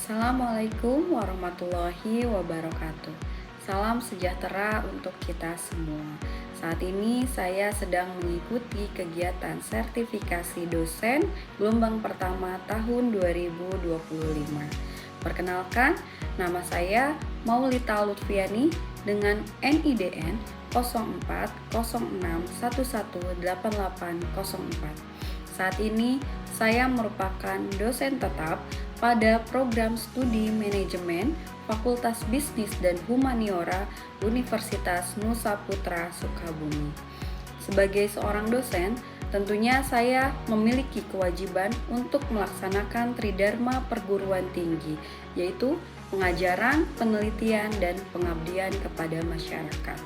Assalamualaikum warahmatullahi wabarakatuh. Salam sejahtera untuk kita semua. Saat ini saya sedang mengikuti kegiatan sertifikasi dosen gelombang pertama tahun 2025. Perkenalkan, nama saya Maulita Lutfiani dengan NIDN 0406118804. Saat ini saya merupakan dosen tetap pada program studi manajemen Fakultas Bisnis dan Humaniora Universitas Nusa Putra Sukabumi. Sebagai seorang dosen, tentunya saya memiliki kewajiban untuk melaksanakan tridharma perguruan tinggi, yaitu pengajaran, penelitian, dan pengabdian kepada masyarakat.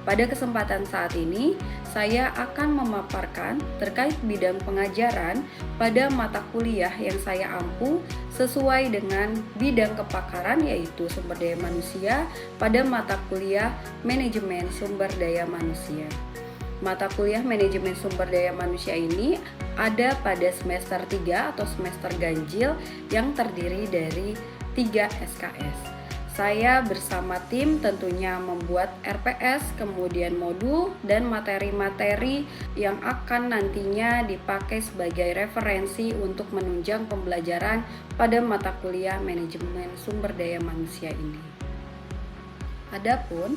Pada kesempatan saat ini, saya akan memaparkan terkait bidang pengajaran pada mata kuliah yang saya ampu sesuai dengan bidang kepakaran yaitu sumber daya manusia pada mata kuliah manajemen sumber daya manusia. Mata kuliah manajemen sumber daya manusia ini ada pada semester 3 atau semester ganjil yang terdiri dari 3 SKS. Saya bersama tim tentunya membuat RPS, kemudian modul dan materi-materi yang akan nantinya dipakai sebagai referensi untuk menunjang pembelajaran pada mata kuliah manajemen sumber daya manusia ini. Adapun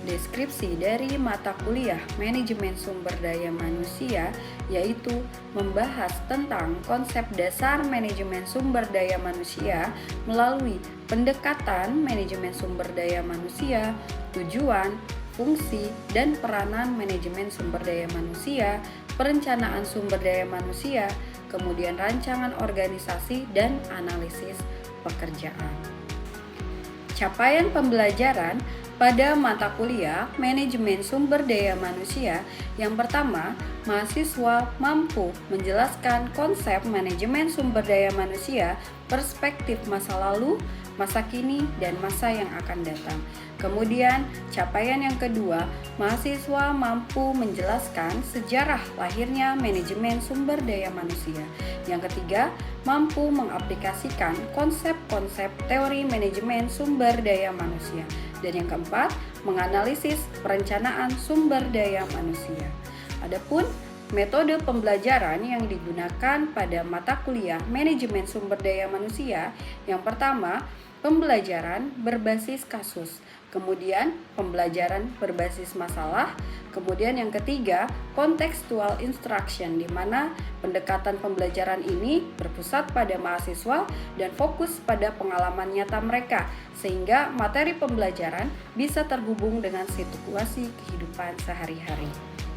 deskripsi dari mata kuliah manajemen sumber daya manusia yaitu membahas tentang konsep dasar manajemen sumber daya manusia melalui pendekatan manajemen sumber daya manusia, tujuan, fungsi, dan peranan manajemen sumber daya manusia, perencanaan sumber daya manusia, kemudian rancangan organisasi dan analisis pekerjaan. Capaian pembelajaran pada mata kuliah manajemen sumber daya manusia, yang pertama, mahasiswa mampu menjelaskan konsep manajemen sumber daya manusia, perspektif masa lalu, masa kini, dan masa yang akan datang. Kemudian, capaian yang kedua, mahasiswa mampu menjelaskan sejarah lahirnya manajemen sumber daya manusia. Yang ketiga, mampu mengaplikasikan konsep-konsep teori manajemen sumber daya manusia. Dan yang keempat, menganalisis perencanaan sumber daya manusia. Adapun metode pembelajaran yang digunakan pada mata kuliah manajemen sumber daya manusia, yang pertama, pembelajaran berbasis kasus, kemudian pembelajaran berbasis masalah, kemudian yang ketiga, contextual instruction, di mana pendekatan pembelajaran ini berpusat pada mahasiswa dan fokus pada pengalaman nyata mereka, sehingga materi pembelajaran bisa terhubung dengan situasi kehidupan sehari-hari.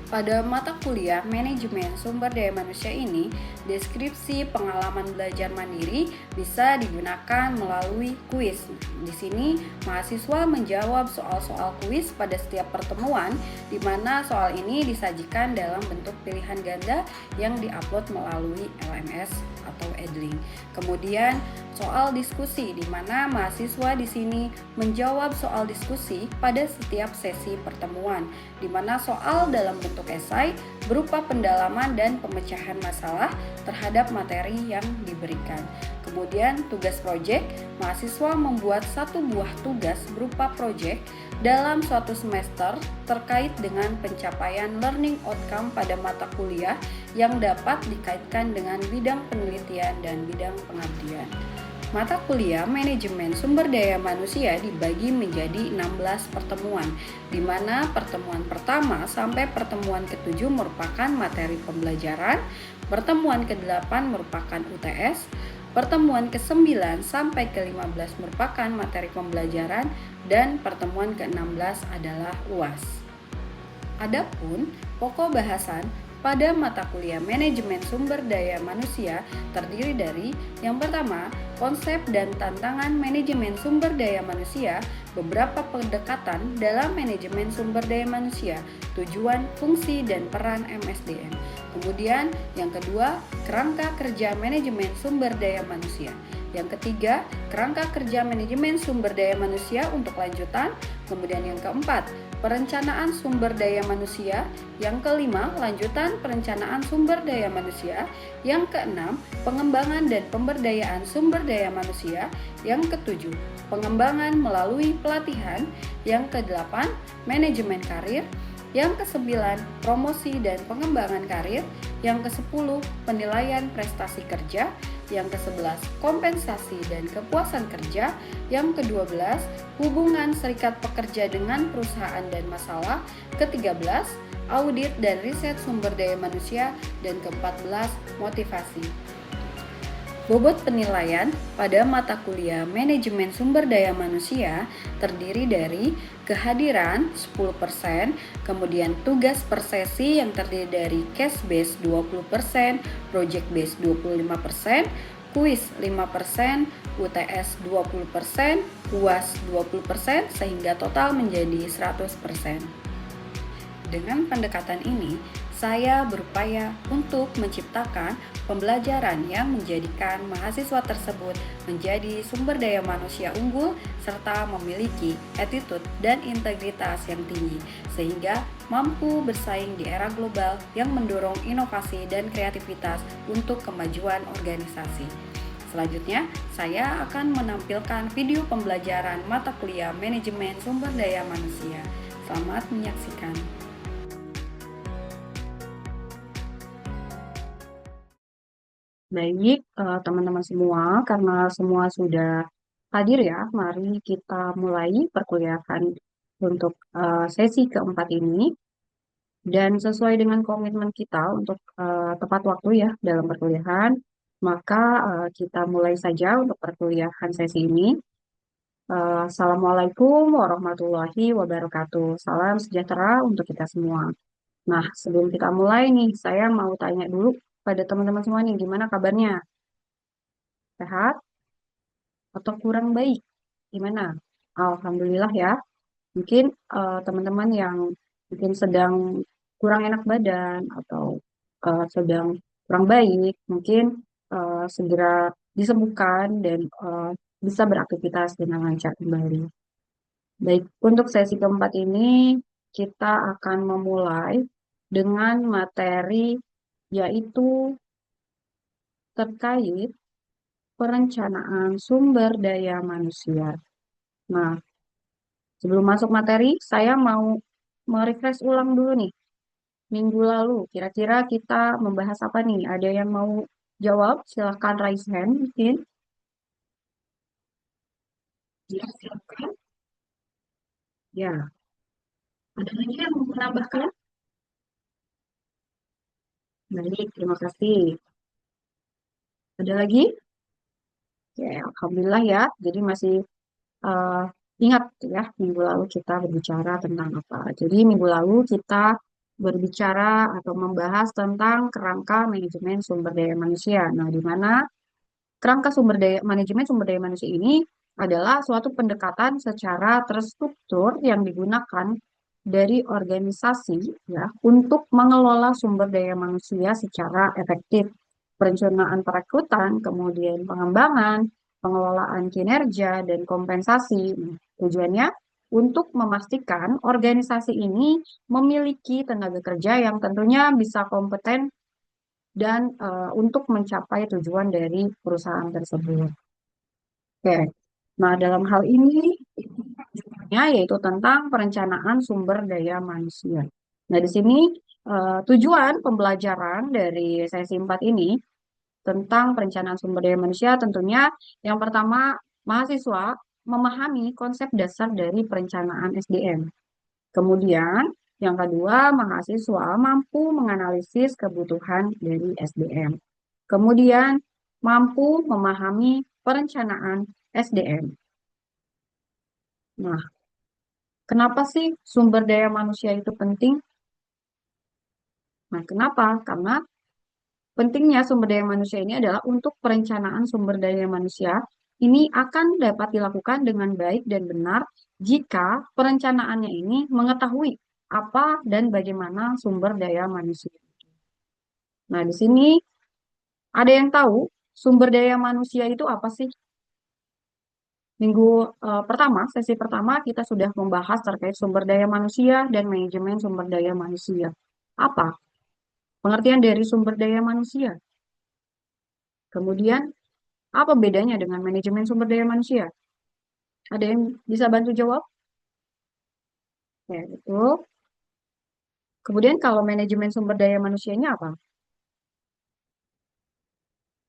Pada mata kuliah manajemen sumber daya manusia ini, deskripsi pengalaman belajar mandiri bisa digunakan melalui kuis. Di sini, mahasiswa menjawab soal-soal kuis pada setiap pertemuan, di mana soal ini disajikan dalam bentuk pilihan ganda yang diupload melalui LMS atau Edlink. Kemudian, soal diskusi, di mana mahasiswa di sini menjawab soal diskusi pada setiap sesi pertemuan, di mana soal dalam bentuk esai berupa pendalaman dan pemecahan masalah terhadap materi yang diberikan. Kemudian tugas proyek, mahasiswa membuat satu buah tugas berupa proyek dalam suatu semester terkait dengan pencapaian learning outcome pada mata kuliah yang dapat dikaitkan dengan bidang penelitian dan bidang pengabdian. Mata kuliah manajemen sumber daya manusia dibagi menjadi 16 pertemuan, di mana pertemuan pertama sampai pertemuan ke-7 merupakan materi pembelajaran, pertemuan ke-8 merupakan UTS, pertemuan ke-9 sampai ke-15 merupakan materi pembelajaran, dan pertemuan ke-16 adalah UAS. Adapun pokok bahasan pada mata kuliah manajemen sumber daya manusia terdiri dari yang pertama, konsep dan tantangan manajemen sumber daya manusia, beberapa pendekatan dalam manajemen sumber daya manusia, tujuan, fungsi, dan peran MSDM. Kemudian yang kedua, kerangka kerja manajemen sumber daya manusia. Yang ketiga, kerangka kerja manajemen sumber daya manusia untuk lanjutan. Kemudian yang keempat, perencanaan sumber daya manusia. Yang kelima, lanjutan perencanaan sumber daya manusia. Yang keenam, pengembangan dan pemberdayaan sumber daya manusia. Yang ketujuh, pengembangan melalui pelatihan. Yang kedelapan, manajemen karir. Yang kesembilan, promosi dan pengembangan karir. Yang kesepuluh, penilaian prestasi kerja. Yang kesebelas, kompensasi dan kepuasan kerja. Yang kedua belas, hubungan serikat pekerja dengan perusahaan dan masalah. Ke-13, audit dan riset sumber daya manusia. Dan ke-14, motivasi. Bobot penilaian pada mata kuliah Manajemen Sumber Daya Manusia terdiri dari kehadiran 10%, kemudian tugas per sesi yang terdiri dari case base 20%, project base 25%, kuis 5%, UTS 20%, UAS 20%, sehingga total menjadi 100%. Dengan pendekatan ini, saya berupaya untuk menciptakan pembelajaran yang menjadikan mahasiswa tersebut menjadi sumber daya manusia unggul serta memiliki attitude dan integritas yang tinggi sehingga mampu bersaing di era global yang mendorong inovasi dan kreativitas untuk kemajuan organisasi. Selanjutnya, saya akan menampilkan video pembelajaran mata kuliah Manajemen Sumber Daya Manusia. Selamat menyaksikan. Baik, teman-teman semua, karena semua sudah hadir ya, mari kita mulai perkuliahan untuk sesi keempat ini. Dan sesuai dengan komitmen kita untuk tepat waktu ya dalam perkuliahan, maka kita mulai saja untuk perkuliahan sesi ini. Assalamualaikum warahmatullahi wabarakatuh. Salam sejahtera untuk kita semua. Nah, sebelum kita mulai nih, saya mau tanya dulu pada teman-teman semua nih, gimana kabarnya? Sehat atau kurang baik? Gimana? Alhamdulillah ya. Mungkin teman-teman yang mungkin sedang kurang enak badan atau sedang kurang baik, mungkin segera disembuhkan dan bisa beraktivitas dengan lancar kembali. Baik, untuk sesi keempat ini kita akan memulai dengan materi yaitu terkait perencanaan sumber daya manusia. Nah, sebelum masuk materi, saya mau merefresh ulang dulu nih. Minggu lalu, kira-kira kita membahas apa nih? Ada yang mau jawab? Silahkan raise hand mungkin. Ya, silakan. Ya, ada lagi yang mau menambahkan? Baik, terima kasih. Ada lagi? Ya, Alhamdulillah ya. Jadi masih eh, ingat ya, minggu lalu kita berbicara tentang apa. Jadi minggu lalu kita berbicara atau membahas tentang kerangka manajemen sumber daya manusia. Nah, di mana kerangka manajemen sumber daya manusia ini adalah suatu pendekatan secara terstruktur yang digunakan dari organisasi ya untuk mengelola sumber daya manusia secara efektif. Perencanaan perekrutan, kemudian pengembangan, pengelolaan kinerja dan kompensasi. Nah, tujuannya untuk memastikan organisasi ini memiliki tenaga kerja yang tentunya bisa kompeten dan untuk mencapai tujuan dari perusahaan tersebut. Oke. Nah, dalam hal ini yaitu tentang perencanaan sumber daya manusia. Nah, di sini tujuan pembelajaran dari sesi 4 ini tentang perencanaan sumber daya manusia tentunya yang pertama mahasiswa memahami konsep dasar dari perencanaan SDM. Kemudian yang kedua mahasiswa mampu menganalisis kebutuhan dari SDM. Kemudian mampu memahami perencanaan SDM. Nah, kenapa sih sumber daya manusia itu penting? Nah, kenapa? Karena pentingnya sumber daya manusia ini adalah untuk perencanaan sumber daya manusia ini akan dapat dilakukan dengan baik dan benar jika perencanaannya ini mengetahui apa dan bagaimana sumber daya manusia. Nah, di sini ada yang tahu sumber daya manusia itu apa sih? Minggu pertama, sesi pertama kita sudah membahas terkait sumber daya manusia dan manajemen sumber daya manusia. Apa pengertian dari sumber daya manusia? Kemudian, apa bedanya dengan manajemen sumber daya manusia? Ada yang bisa bantu jawab? Ya, itu. Kemudian kalau manajemen sumber daya manusianya apa?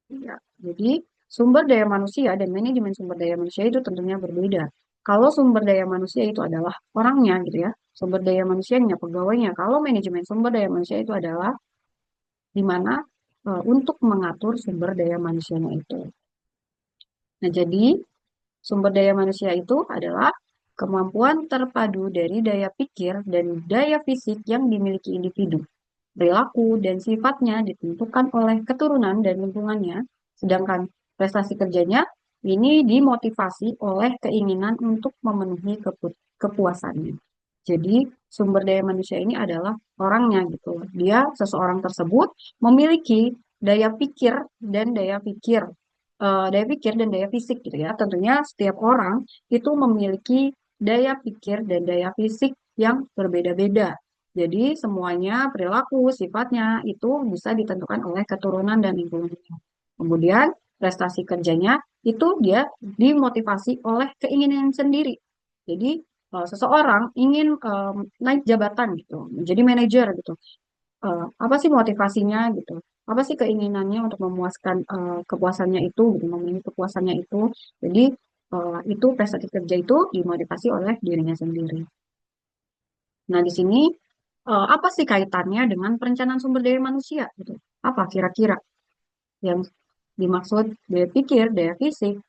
Ya, jadi sumber daya manusia dan manajemen sumber daya manusia itu tentunya berbeda. Kalau sumber daya manusia itu adalah orangnya gitu ya, sumber daya manusianya, pegawainya. Kalau manajemen sumber daya manusia itu adalah di mana untuk mengatur sumber daya manusianya itu. Nah, jadi sumber daya manusia itu adalah kemampuan terpadu dari daya pikir dan daya fisik yang dimiliki individu. Perilaku dan sifatnya ditentukan oleh keturunan dan lingkungannya, sedangkan prestasi kerjanya ini dimotivasi oleh keinginan untuk memenuhi kepuasannya. Jadi, sumber daya manusia ini adalah orangnya gitu. Dia seseorang tersebut memiliki daya pikir dan daya pikir dan daya fisik gitu ya. Tentunya setiap orang itu memiliki daya pikir dan daya fisik yang berbeda-beda. Jadi semuanya perilaku, sifatnya itu bisa ditentukan oleh keturunan dan lingkungannya. Kemudian prestasi kerjanya itu dia dimotivasi oleh keinginan sendiri. Jadi seseorang ingin naik jabatan gitu, menjadi manajer gitu. Apa sih motivasinya gitu? Apa sih keinginannya untuk memuaskan kepuasannya itu, gitu, memenuhi kepuasannya itu. Jadi itu prestasi kerja itu dimotivasi oleh dirinya sendiri. Nah, di sini apa sih kaitannya dengan perencanaan sumber daya manusia gitu? Apa kira-kira yang dimaksud daya pikir, daya fisik,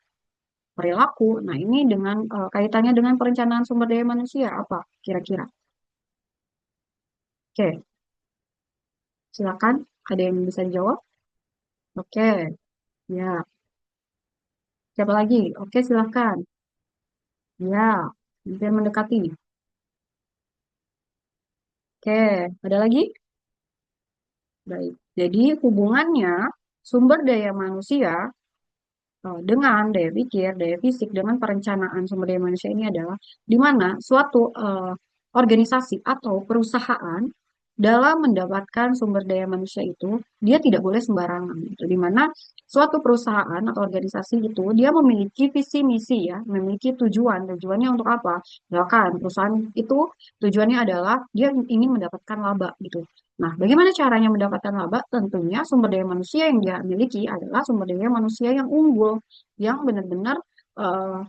perilaku? Nah, ini dengan kaitannya dengan perencanaan sumber daya manusia apa kira-kira? Oke, silakan. Ada yang bisa dijawab? Oke, ya. Siapa lagi? Oke, silakan. Ya, hampir mendekati. Oke, ada lagi? Baik. Jadi hubungannya sumber daya manusia dengan daya pikir, daya fisik, dengan perencanaan sumber daya manusia ini adalah di mana suatu organisasi atau perusahaan dalam mendapatkan sumber daya manusia itu dia tidak boleh sembarangan. Gitu. Di mana suatu perusahaan atau organisasi itu dia memiliki visi misi ya, memiliki tujuan. Tujuannya untuk apa? Misalkan perusahaan itu tujuannya adalah dia ingin mendapatkan laba gitu. Nah, bagaimana caranya mendapatkan laba? Tentunya sumber daya manusia yang dia miliki adalah sumber daya manusia yang unggul, yang benar-benar eh,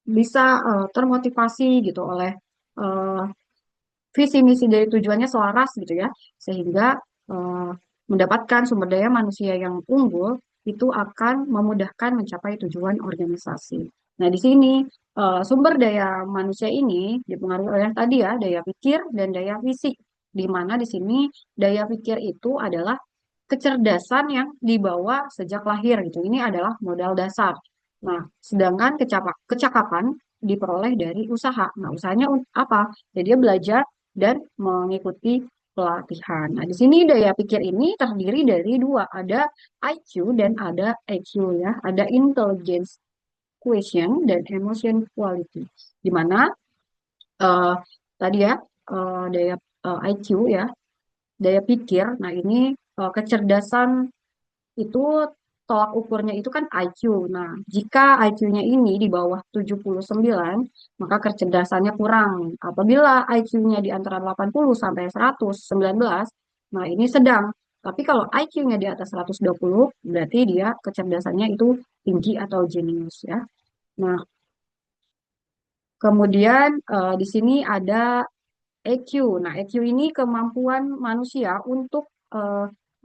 bisa termotivasi gitu oleh eh, visi misi dari tujuannya selaras gitu ya, sehingga eh, mendapatkan sumber daya manusia yang unggul itu akan memudahkan mencapai tujuan organisasi. Nah, di sini sumber daya manusia ini dipengaruhi oleh tadi ya, daya pikir dan daya fisik, di mana di sini daya pikir itu adalah kecerdasan yang dibawa sejak lahir gitu. Ini adalah modal dasar. Nah, sedangkan kecakapan diperoleh dari usaha. Nah, usahanya apa? Jadi dia belajar dan mengikuti pelatihan. Nah, di sini daya pikir ini terdiri dari dua, ada IQ dan ada EQ ya, ada intelligence quotient dan emotion quality. Di mana eh, tadi ya daya IQ ya, daya pikir. Nah, ini kecerdasan itu tolak ukurnya itu kan IQ. Nah, jika IQ-nya ini di bawah 79, maka kecerdasannya kurang. Apabila IQ-nya di antara 80 sampai 119, nah ini sedang. Tapi kalau IQ-nya di atas 120, berarti dia kecerdasannya itu tinggi atau jenius ya. Nah, kemudian di sini ada EQ. Nah, EQ ini kemampuan manusia untuk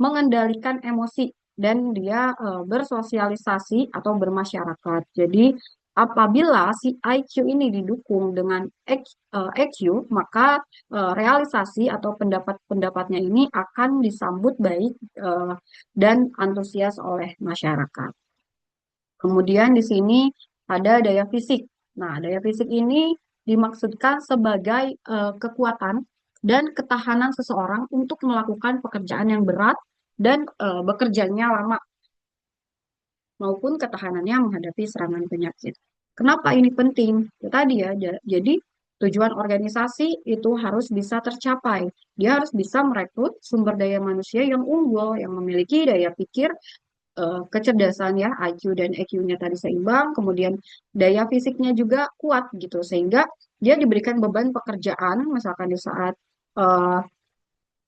mengendalikan emosi dan dia bersosialisasi atau bermasyarakat. Jadi, apabila si IQ ini didukung dengan EQ, maka realisasi atau pendapat-pendapatnya ini akan disambut baik dan antusias oleh masyarakat. Kemudian di sini ada daya fisik. Nah, daya fisik ini dimaksudkan sebagai kekuatan dan ketahanan seseorang untuk melakukan pekerjaan yang berat dan bekerjanya lama maupun ketahanannya menghadapi serangan penyakit. Kenapa ini penting? Itu tadi ya, jadi tujuan organisasi itu harus bisa tercapai. Dia harus bisa merekrut sumber daya manusia yang unggul, yang memiliki daya pikir, kecerdasan ya, IQ dan EQ-nya tadi seimbang, kemudian daya fisiknya juga kuat gitu, sehingga dia diberikan beban pekerjaan, misalkan di saat eh,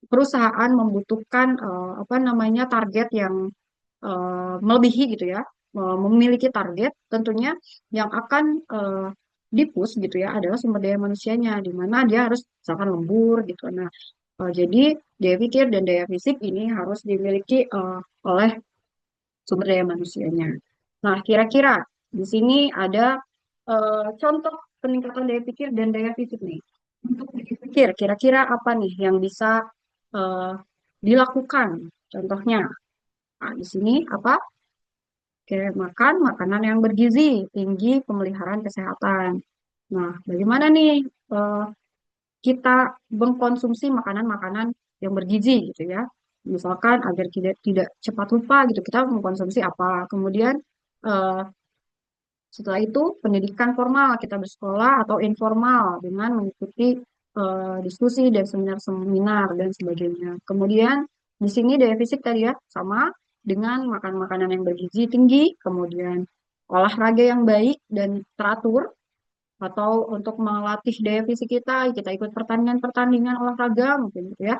perusahaan membutuhkan apa namanya target yang melebihi gitu ya, memiliki target, tentunya yang akan dipus gitu ya adalah sumber daya manusianya, di mana dia harus misalkan lembur gitu. Nah, jadi daya pikir dan daya fisik ini harus dimiliki oleh sumber daya manusianya. Nah, kira-kira di sini ada contoh peningkatan daya pikir dan daya fisik nih. Untuk daya pikir, kira-kira apa nih yang bisa eh, dilakukan? Contohnya, nah, di sini apa? Oke, makan makanan yang bergizi, tinggi pemeliharaan kesehatan. Nah, bagaimana nih eh, kita mengkonsumsi makanan-makanan yang bergizi gitu ya? Misalkan agar tidak cepat lupa gitu, kita mengkonsumsi apa? Kemudian eh, setelah itu pendidikan formal, kita bersekolah atau informal dengan mengikuti diskusi dan seminar-seminar dan sebagainya. Kemudian di sini daya fisik tadi ya sama dengan makan makanan yang bergizi tinggi, kemudian olahraga yang baik dan teratur atau untuk melatih daya fisik kita, kita ikut pertandingan-pertandingan olahraga mungkin gitu ya.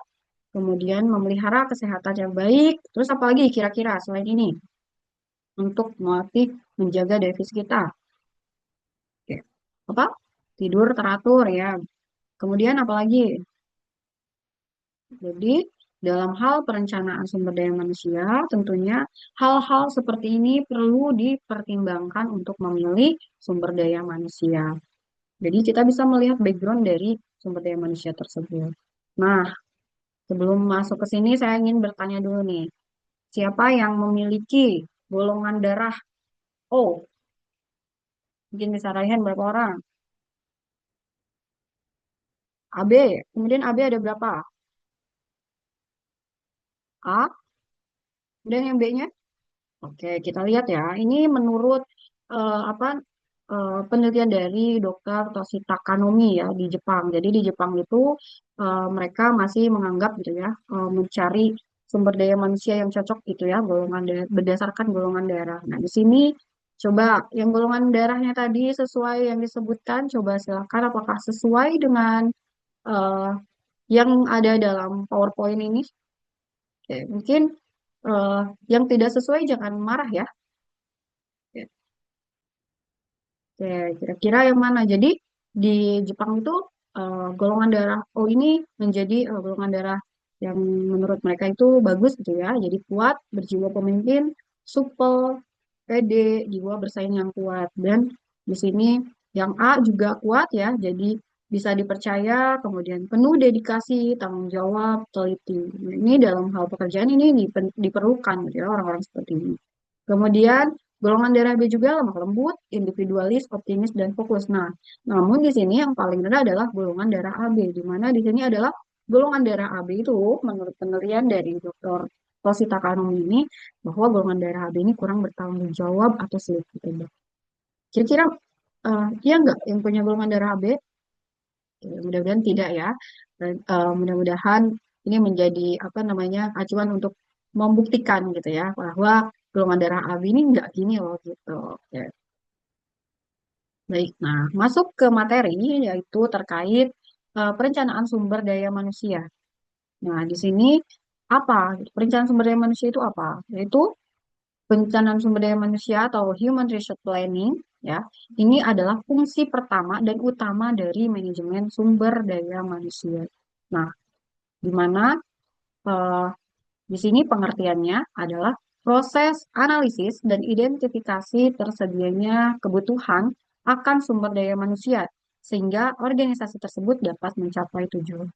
Kemudian memelihara kesehatan yang baik. Terus apalagi kira-kira selain ini untuk melatih menjaga daya fisik kita? Oke. Apa? Tidur teratur ya. Kemudian apalagi? Jadi dalam hal perencanaan sumber daya manusia, tentunya hal-hal seperti ini perlu dipertimbangkan untuk memilih sumber daya manusia. Jadi kita bisa melihat background dari sumber daya manusia tersebut. Nah, sebelum masuk ke sini saya ingin bertanya dulu nih, siapa yang memiliki golongan darah O? Mungkin bisa rayain berapa orang? AB. Kemudian AB ada berapa? A. Kemudian yang B-nya? Oke, kita lihat ya. Ini menurut apa penelitian dari Dr. Toshita Kanomi ya di Jepang. Jadi di Jepang itu mereka masih menganggap gitu ya, mencari sumber daya manusia yang cocok gitu ya, berdasarkan golongan darah. Nah, di sini coba yang golongan darahnya tadi sesuai yang disebutkan, coba silakan apakah sesuai dengan eh, yang ada dalam PowerPoint ini? Oke, mungkin eh, yang tidak sesuai jangan marah ya. Oke, kira-kira yang mana? Jadi di Jepang itu golongan darah O ini menjadi golongan darah yang menurut mereka itu bagus gitu ya. Jadi kuat, berjiwa pemimpin, supel, pede, jiwa bersaing yang kuat. Dan di sini yang A juga kuat ya. Jadi bisa dipercaya, kemudian penuh dedikasi, tanggung jawab, teliti. Nah, ini dalam hal pekerjaan ini diperlukan gitu ya orang-orang seperti ini. Kemudian golongan darah B juga lemah lembut, individualis, optimis, dan fokus. Nah, namun di sini yang paling rendah adalah golongan darah AB, di mana di sini adalah golongan darah AB itu menurut penelitian dari Dr. Rosita Kanum ini bahwa golongan darah AB ini kurang bertanggung jawab atau selektif. Kira-kira dia nggak yang punya golongan darah AB? Mudah-mudahan tidak ya. Dan, mudah-mudahan ini menjadi apa namanya acuan untuk membuktikan gitu ya bahwa golongan darah AB ini nggak gini loh gitu. Oke. Baik, nah masuk ke materi yaitu terkait perencanaan sumber daya manusia. Nah di sini apa? Perencanaan sumber daya manusia itu apa? Yaitu perencanaan sumber daya manusia atau human resource planning ya. Ini adalah fungsi pertama dan utama dari manajemen sumber daya manusia. Nah, di mana eh, di sini pengertiannya adalah proses analisis dan identifikasi tersedianya kebutuhan akan sumber daya manusia sehingga organisasi tersebut dapat mencapai tujuan.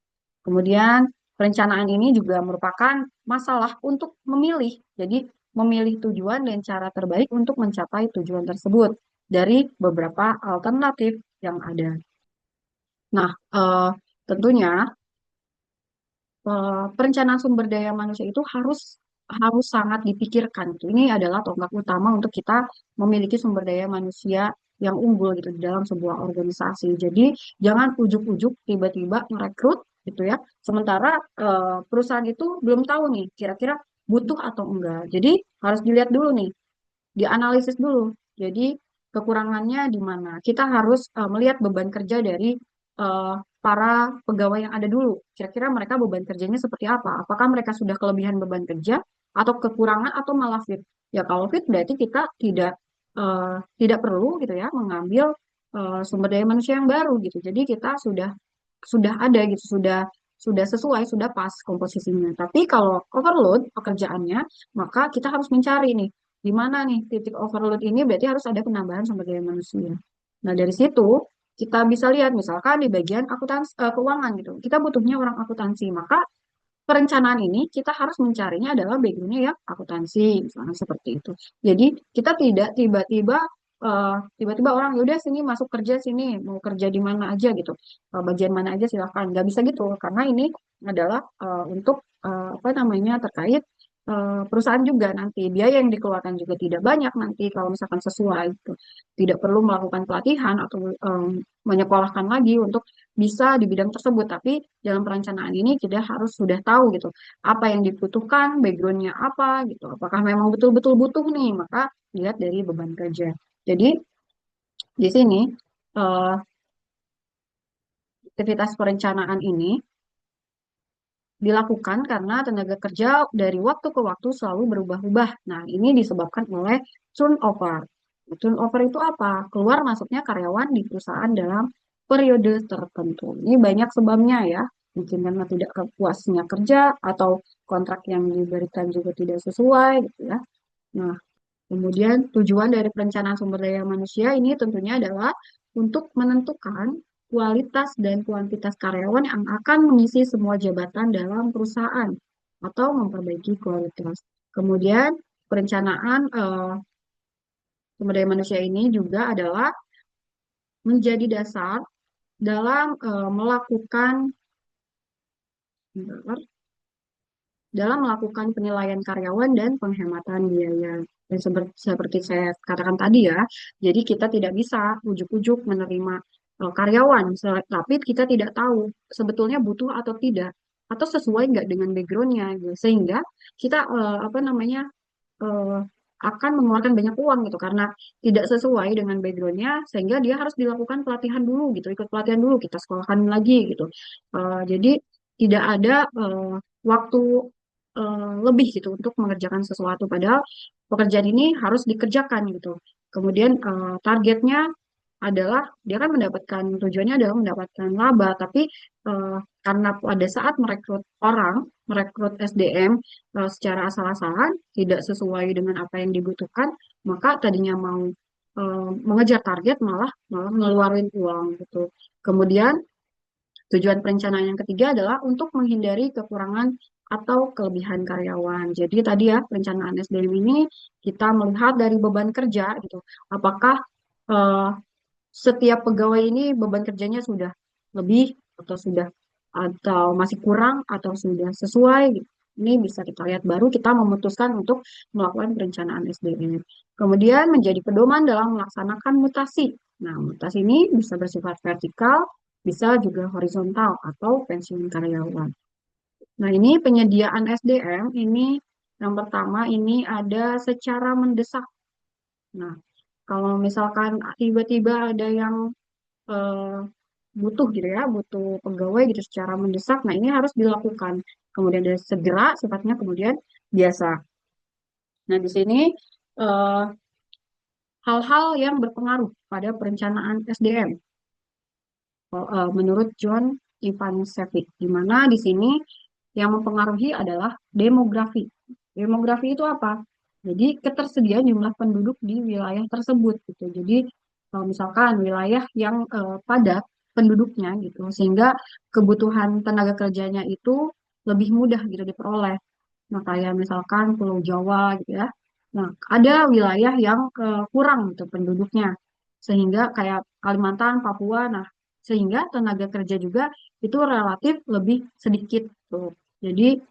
Kemudian perencanaan ini juga merupakan masalah untuk memilih. Jadi memilih tujuan dan cara terbaik untuk mencapai tujuan tersebut dari beberapa alternatif yang ada. Nah, tentunya perencanaan sumber daya manusia itu harus harus sangat dipikirkan gitu. Ini adalah tonggak utama untuk kita memiliki sumber daya manusia yang unggul gitu di dalam sebuah organisasi. Jadi jangan ujuk-ujuk tiba-tiba merekrut gitu ya. Sementara perusahaan itu belum tahu nih kira-kira butuh atau enggak. Jadi harus dilihat dulu nih, dianalisis dulu. Jadi kekurangannya di mana? Kita harus melihat beban kerja dari para pegawai yang ada dulu. Kira-kira mereka beban kerjanya seperti apa? Apakah mereka sudah kelebihan beban kerja atau kekurangan atau malah fit? Ya kalau fit berarti kita tidak perlu gitu ya mengambil sumber daya manusia yang baru gitu. Jadi kita sudah ada gitu, sudah sesuai, sudah pas komposisinya. Tapi kalau overload pekerjaannya, maka kita harus mencari nih, di mana nih titik overload ini berarti harus ada penambahan sumber daya manusia. Nah, dari situ kita bisa lihat misalkan di bagian keuangan gitu. Kita butuhnya orang akuntansi, maka perencanaan ini kita harus mencarinya adalah backgroundnya ya akuntansi, misalnya seperti itu. Jadi kita tidak tiba-tiba orang yaudah sini masuk kerja sini mau kerja di mana aja gitu. Bagian mana aja silahkan, nggak bisa gitu karena ini adalah untuk apa namanya terkait perusahaan juga nanti biaya yang dikeluarkan juga tidak banyak nanti kalau misalkan sesuai itu tidak perlu melakukan pelatihan atau menyekolahkan lagi untuk bisa di bidang tersebut. Tapi dalam perencanaan ini kita harus sudah tahu gitu apa yang dibutuhkan, backgroundnya apa gitu. Apakah memang betul-betul butuh nih, maka lihat dari beban kerja. Jadi di sini eh, aktivitas perencanaan ini dilakukan karena tenaga kerja dari waktu ke waktu selalu berubah-ubah. Nah, ini disebabkan oleh turnover. Turnover itu apa? Keluar masuknya karyawan di perusahaan dalam periode tertentu. Ini banyak sebabnya ya. Mungkin karena tidak puasnya kerja atau kontrak yang diberikan juga tidak sesuai gitu ya. Nah, kemudian tujuan dari perencanaan sumber daya manusia ini tentunya adalah untuk menentukan kualitas dan kuantitas karyawan yang akan mengisi semua jabatan dalam perusahaan atau memperbaiki kualitas. Kemudian perencanaan sumber daya manusia ini juga adalah menjadi dasar dalam melakukan penilaian karyawan dan penghematan biaya. Dan seperti saya katakan tadi ya, jadi kita tidak bisa ujuk-ujuk menerima karyawan, tapi kita tidak tahu sebetulnya butuh atau tidak, atau sesuai nggak dengan backgroundnya, gitu. Sehingga kita apa namanya eh, akan mengeluarkan banyak uang gitu karena tidak sesuai dengan backgroundnya, sehingga dia harus dilakukan pelatihan dulu gitu, ikut pelatihan dulu, kita sekolahkan lagi gitu. Jadi tidak ada waktu lebih gitu untuk mengerjakan sesuatu padahal pekerjaan ini harus dikerjakan gitu. Kemudian targetnya adalah dia kan mendapatkan tujuannya adalah mendapatkan laba, tapi karena pada saat merekrut SDM secara asal-asalan tidak sesuai dengan apa yang dibutuhkan, maka tadinya mau mengejar target malah malah ngeluarin uang gitu. Kemudian tujuan perencanaan yang ketiga adalah untuk menghindari kekurangan atau kelebihan karyawan. Jadi tadi ya perencanaan SDM ini kita melihat dari beban kerja gitu. Apakah eh, setiap pegawai ini beban kerjanya sudah lebih atau masih kurang atau sudah sesuai gitu. Ini bisa kita lihat baru kita memutuskan untuk melakukan perencanaan SDM. Kemudian menjadi pedoman dalam melaksanakan mutasi. Nah, mutasi ini bisa bersifat vertikal, bisa juga horizontal atau pensiun karyawan. Nah, ini penyediaan SDM ini yang pertama ini ada secara mendesak. Nah, kalau misalkan tiba-tiba ada yang eh, butuh gitu ya, butuh pegawai gitu secara mendesak, nah ini harus dilakukan. Kemudian ada segera, sifatnya kemudian biasa. Nah, di sini eh, hal-hal yang berpengaruh pada perencanaan SDM. Menurut John Ivanusevic, di mana di sini yang mempengaruhi adalah demografi. Demografi itu apa? Jadi ketersediaan jumlah penduduk di wilayah tersebut gitu. Jadi misalkan wilayah yang padat penduduknya gitu, sehingga kebutuhan tenaga kerjanya itu lebih mudah gitu diperoleh. Nah, kayak misalkan Pulau Jawa gitu ya. Nah, ada wilayah yang kurang gitu penduduknya. Sehingga kayak Kalimantan, Papua, nah sehingga tenaga kerja juga itu relatif lebih sedikit tuh. Jadi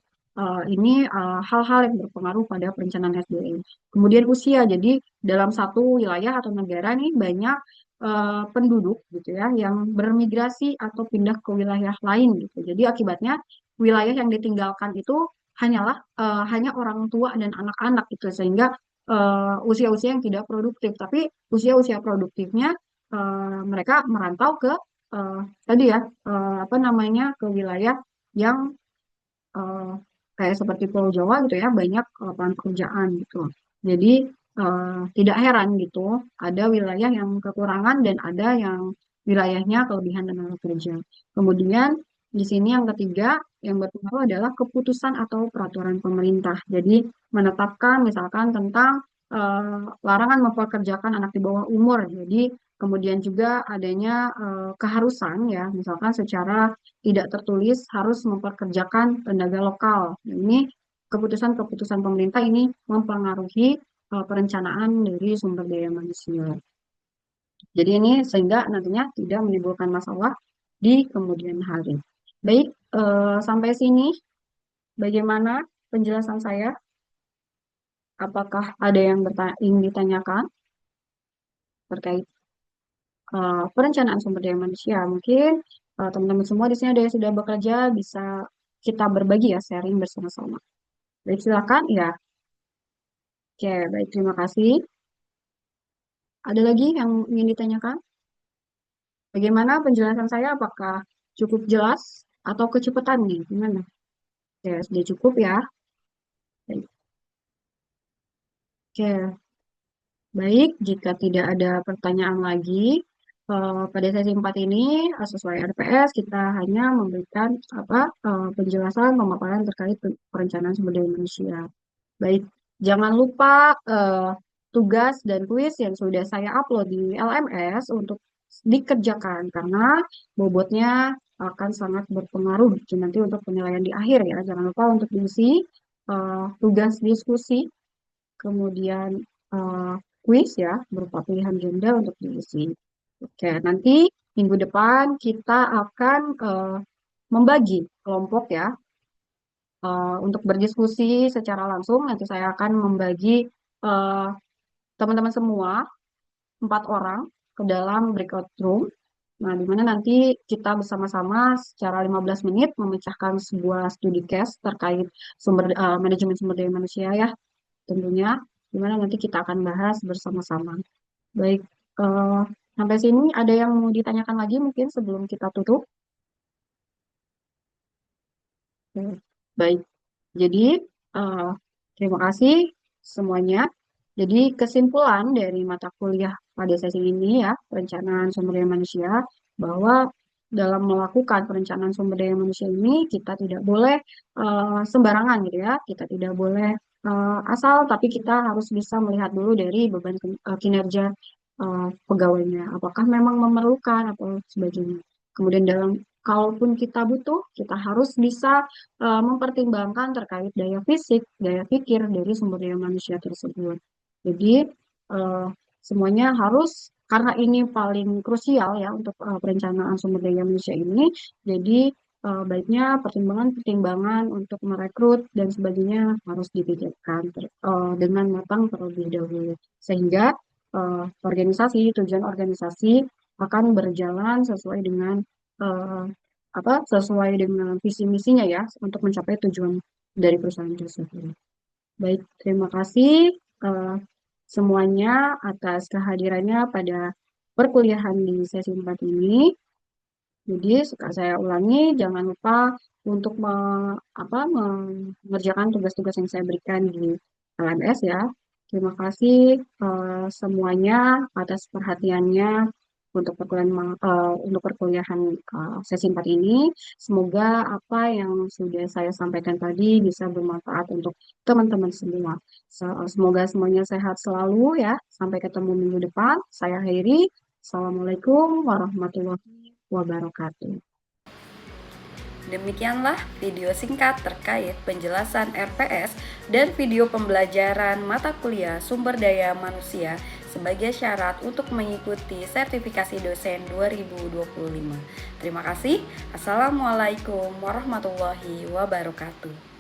ini hal-hal yang berpengaruh pada perencanaan SDM. Kemudian usia, jadi dalam satu wilayah atau negara nih banyak penduduk gitu ya yang bermigrasi atau pindah ke wilayah lain gitu. Jadi akibatnya wilayah yang ditinggalkan itu hanya orang tua dan anak-anak gitu, sehingga usia-usia yang tidak produktif. Tapi usia-usia produktifnya mereka merantau ke eh, tadi ya apa namanya ke wilayah yang eh, kayak seperti Pulau Jawa gitu ya, banyak lapangan pekerjaan gitu. Jadi tidak heran gitu, ada wilayah yang kekurangan dan ada yang wilayahnya kelebihan tenaga kerja. Kemudian di sini yang ketiga yang berpengaruh adalah keputusan atau peraturan pemerintah. Jadi menetapkan misalkan tentang larangan mempekerjakan anak di bawah umur. Jadi kemudian juga adanya keharusan ya, misalkan secara tidak tertulis harus memperkerjakan tenaga lokal. Ini keputusan-keputusan pemerintah ini mempengaruhi perencanaan dari sumber daya manusia. Jadi ini sehingga nantinya tidak menimbulkan masalah di kemudian hari. Baik, sampai sini bagaimana penjelasan saya? Apakah ada yang ingin ditanyakan terkait perencanaan sumber daya manusia? Mungkin teman-teman semua di sini ada yang sudah bekerja, bisa kita berbagi ya, sharing bersama-sama. Baik, silakan. Ya, oke, baik, terima kasih. Ada lagi yang ingin ditanyakan? Bagaimana penjelasan saya? Apakah cukup jelas atau kecepatan nih? Gimana? Ya, sudah cukup ya. Baik. Oke, baik. Jika tidak ada pertanyaan lagi, pada sesi 4 ini, sesuai RPS, kita hanya memberikan penjelasan pemaparan terkait perencanaan sumber daya manusia. Baik, jangan lupa tugas dan kuis yang sudah saya upload di LMS untuk dikerjakan karena bobotnya akan sangat berpengaruh nanti untuk penilaian di akhir ya. Jangan lupa untuk diisi tugas diskusi, kemudian eh, kuis ya berupa pilihan ganda untuk diisi. Oke, nanti minggu depan kita akan membagi kelompok ya untuk berdiskusi secara langsung. Nanti saya akan membagi eh, teman-teman semua 4 orang ke dalam breakout room. Nah, di mana nanti kita bersama-sama secara 15 menit memecahkan sebuah studi case terkait manajemen sumber daya manusia ya, tentunya. Di mana nanti kita akan bahas bersama-sama. Baik, eh, sampai sini ada yang mau ditanyakan lagi mungkin sebelum kita tutup? Oke, baik. Jadi, eh, terima kasih semuanya. Jadi, kesimpulan dari mata kuliah pada sesi ini ya, perencanaan sumber daya manusia, bahwa dalam melakukan perencanaan sumber daya manusia ini, kita tidak boleh sembarangan gitu ya. Kita tidak boleh asal, tapi kita harus bisa melihat dulu dari beban kinerja pegawainya. Apakah memang memerlukan atau sebagainya. Kemudian kalaupun kita butuh, kita harus bisa mempertimbangkan terkait daya fisik, daya pikir dari sumber daya manusia tersebut. Jadi eh, semuanya harus karena ini paling krusial ya untuk perencanaan sumber daya manusia ini. Jadi baiknya pertimbangan-pertimbangan untuk merekrut dan sebagainya harus dipikirkan dengan matang terlebih dahulu, sehingga tujuan organisasi akan berjalan eh, sesuai dengan visi misinya ya untuk mencapai tujuan dari perusahaan tersebut. Baik, terima kasih eh, semuanya atas kehadirannya pada perkuliahan di sesi 4 ini. Jadi, saya ulangi, jangan lupa untuk mengerjakan tugas-tugas yang saya berikan di LMS ya. Terima kasih semuanya atas perhatiannya untuk perkuliahan sesi 4 ini. Semoga apa yang sudah saya sampaikan tadi bisa bermanfaat untuk teman-teman semua. Semoga semuanya sehat selalu ya. Sampai ketemu minggu depan. Saya Hairi. Assalamualaikum warahmatullahi wabarakatuh. Demikianlah video singkat terkait penjelasan RPS dan video pembelajaran mata kuliah sumber daya manusia sebagai syarat untuk mengikuti sertifikasi dosen 2025. Terima kasih. Assalamualaikum warahmatullahi wabarakatuh.